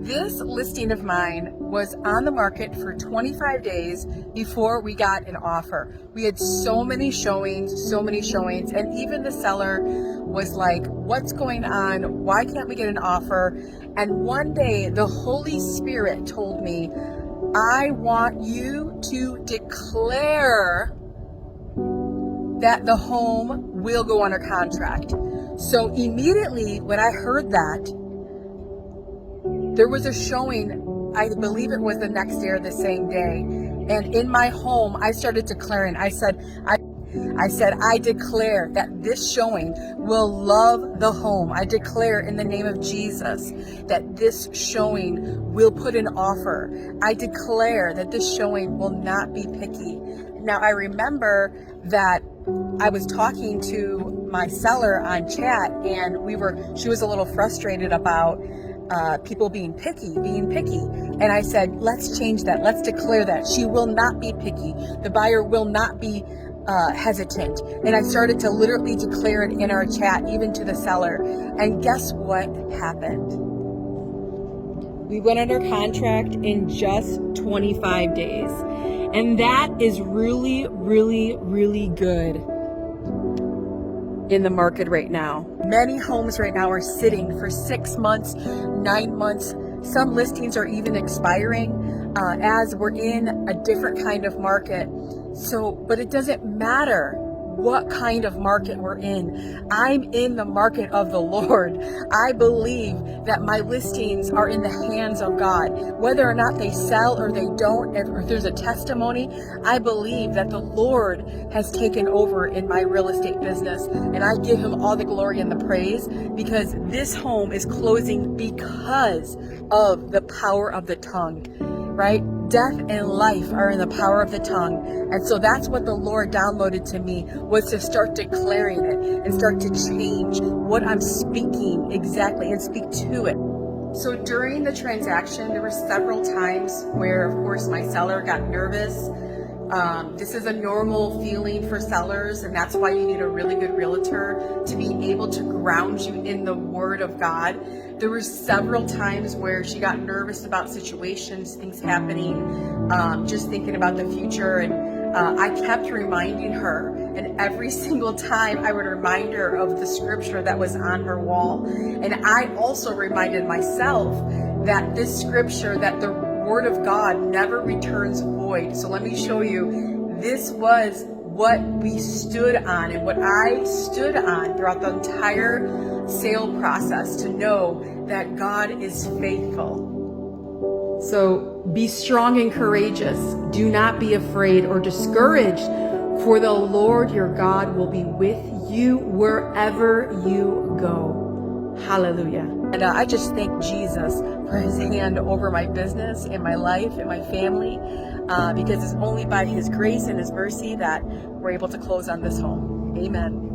This listing of mine was on the market for 25 days before we got an offer. We had so many showings, and even the seller was like, what's going on? Why can't we get an offer? And one day the Holy Spirit told me, I want you to declare that the home will go under contract. So immediately when I heard that, there was a showing, I believe it was the next day or the same day. And in my home, I started declaring, I said, I declare that this showing will love the home. I declare in the name of Jesus that this showing will put an offer. I declare that this showing will not be picky. Now, I remember that I was talking to my seller on chat, and she was a little frustrated about people being picky. And I said, let's change that. Let's declare that. She will not be picky. The buyer will not be hesitant. And I started to literally declare it in our chat, even to the seller. And guess what happened? We went under contract in just 25 days. And that is really, really, really good in the market right now. Many homes right now are sitting for 6 months, 9 months. Some listings are even expiring as we're in a different kind of market. But it doesn't matter what kind of market we're in. I'm in the market of the Lord. I believe that my listings are in the hands of God. Whether or not they sell or they don't, if there's a testimony, I believe that the Lord has taken over in my real estate business, and I give him all the glory and the praise, because this home is closing because of the power of the tongue, right? Death and life are in the power of the tongue. And so that's what the Lord downloaded to me, was to start declaring it and start to change what I'm speaking exactly and speak to it. So during the transaction, there were several times where, of course, my seller got nervous. This is a normal feeling for sellers, and that's why you need a really good realtor to be able to ground you in the Word of God. There were several times where she got nervous about situations, things happening, just thinking about the future, and I kept reminding her, and every single time I would remind her of the scripture that was on her wall. And I also reminded myself that this scripture, that the Word of God never returns void. So let me show you. This was what we stood on and what I stood on throughout the entire sale process, to know that God is faithful. So be strong and courageous. Do not be afraid or discouraged, for the Lord your God will be with you wherever you go. Hallelujah. And I just thank Jesus for his hand over my business and my life and my family, because it's only by his grace and his mercy that we're able to close on this home. Amen.